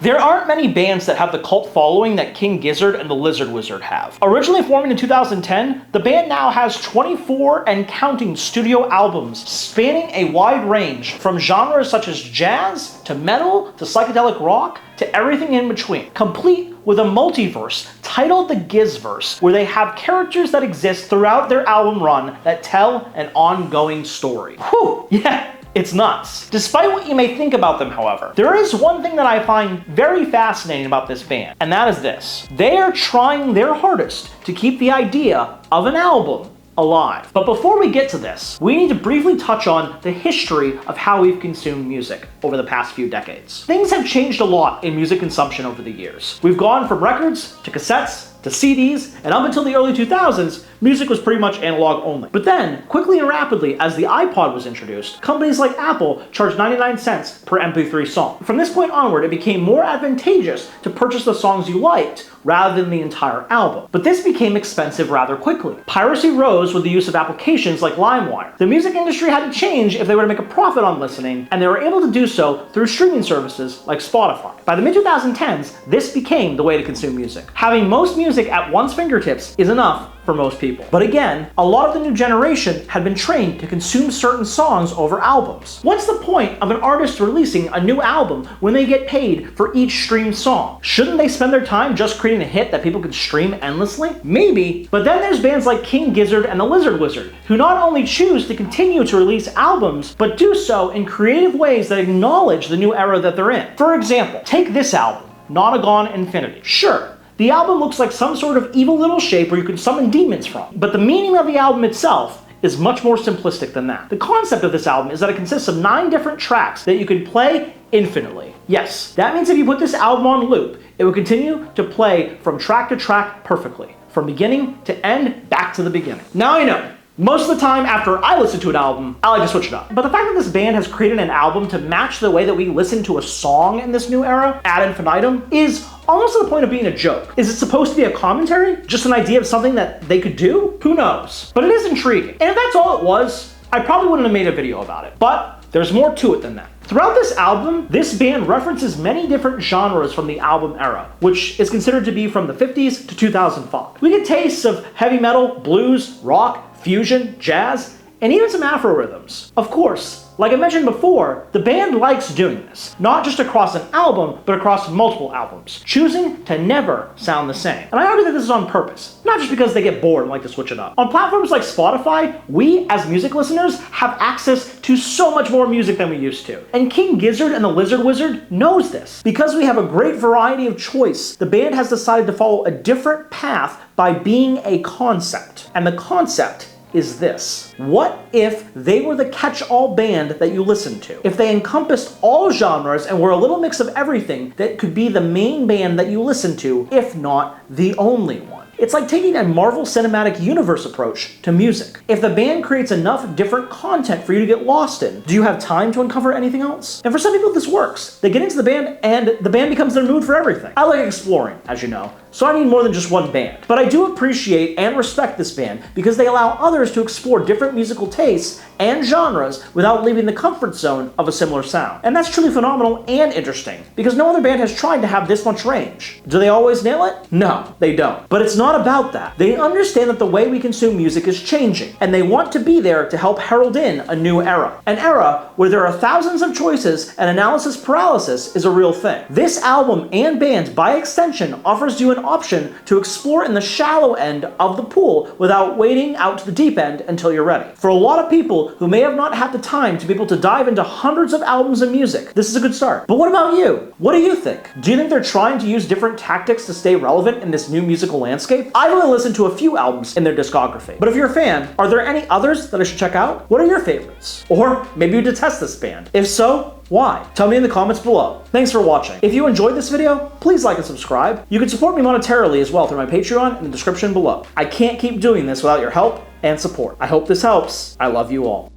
There aren't many bands that have the cult following that King Gizzard and the Lizard Wizard have. Originally formed in 2010, the band now has 24 and counting studio albums spanning a wide range from genres such as jazz, to metal, to psychedelic rock, to everything in between, complete with a multiverse titled the Gizzverse, where they have characters that exist throughout their album run that tell an ongoing story. Whew, yeah. It's nuts. Despite what you may think about them, however, there is one thing that I find very fascinating about this band, and that is this. They are trying their hardest to keep the idea of an album alive. But before we get to this, we need to briefly touch on the history of how we've consumed music over the past few decades. Things have changed a lot in music consumption over the years. We've gone from records to cassettes to CDs, and up until the early 2000s, music was pretty much analog only. But then, quickly and rapidly, as the iPod was introduced, companies like Apple charged 99 cents per MP3 song. From this point onward, it became more advantageous to purchase the songs you liked rather than the entire album. But this became expensive rather quickly. Piracy rose with the use of applications like LimeWire. The music industry had to change if they were to make a profit on listening, and they were able to do so through streaming services like Spotify. By the mid-2010s, this became the way to consume music. Having most music at one's fingertips is enough for most people. But again, a lot of the new generation had been trained to consume certain songs over albums. What's the point of an artist releasing a new album when they get paid for each streamed song? Shouldn't they spend their time just creating a hit that people can stream endlessly? Maybe, but then there's bands like King Gizzard and the Lizard Wizard, who not only choose to continue to release albums, but do so in creative ways that acknowledge the new era that they're in. For example, take this album, Nonagon Infinity. Sure, the album looks like some sort of evil little shape where you can summon demons from, but the meaning of the album itself is much more simplistic than that. The concept of this album is that it consists of 9 different tracks that you can play infinitely. Yes, that means if you put this album on loop, it will continue to play from track to track perfectly, from beginning to end, back to the beginning. Now I know, most of the time after I listen to an album, I like to switch it up. But the fact that this band has created an album to match the way that we listen to a song in this new era, ad infinitum, is almost to the point of being a joke. Is it supposed to be a commentary? Just an idea of something that they could do? Who knows? But it is intriguing. And if that's all it was, I probably wouldn't have made a video about it. But there's more to it than that. Throughout this album, this band references many different genres from the album era, which is considered to be from the 50s to 2005. We get tastes of heavy metal, blues, rock, fusion, jazz, and even some Afro rhythms. Of course, like I mentioned before, the band likes doing this, not just across an album, but across multiple albums, choosing to never sound the same. And I argue that this is on purpose, not just because they get bored and like to switch it up. On platforms like Spotify, we, as music listeners, have access to so much more music than we used to. And King Gizzard and the Lizard Wizard knows this. Because we have a great variety of choice, the band has decided to follow a different path by being a concept. And the concept is this. What if they were the catch-all band that you listen to? If they encompassed all genres and were a little mix of everything that could be the main band that you listen to, if not the only one? It's like taking a Marvel Cinematic Universe approach to music. If the band creates enough different content for you to get lost in, do you have time to uncover anything else? And for some people this works. They get into the band and the band becomes their mood for everything. I like exploring, as you know, so I need more than just one band. But I do appreciate and respect this band because they allow others to explore different musical tastes and genres without leaving the comfort zone of a similar sound. And that's truly phenomenal and interesting because no other band has tried to have this much range. Do they always nail it? No, they don't. But it's not about that. They understand that the way we consume music is changing, and they want to be there to help herald in a new era. An era where there are thousands of choices and analysis paralysis is a real thing. This album and band, by extension, offers you an option to explore in the shallow end of the pool without wading out to the deep end until you're ready. For a lot of people who may have not had the time to be able to dive into hundreds of albums of music, this is a good start. But what about you? What do you think? Do you think they're trying to use different tactics to stay relevant in this new musical landscape? I've only listened to a few albums in their discography, but if you're a fan, are there any others that I should check out? What are your favorites? Or maybe you detest this band. If so, why? Tell me in the comments below. Thanks for watching. If you enjoyed this video, please like and subscribe. You can support me monetarily as well through my Patreon in the description below. I can't keep doing this without your help and support. I hope this helps. I love you all.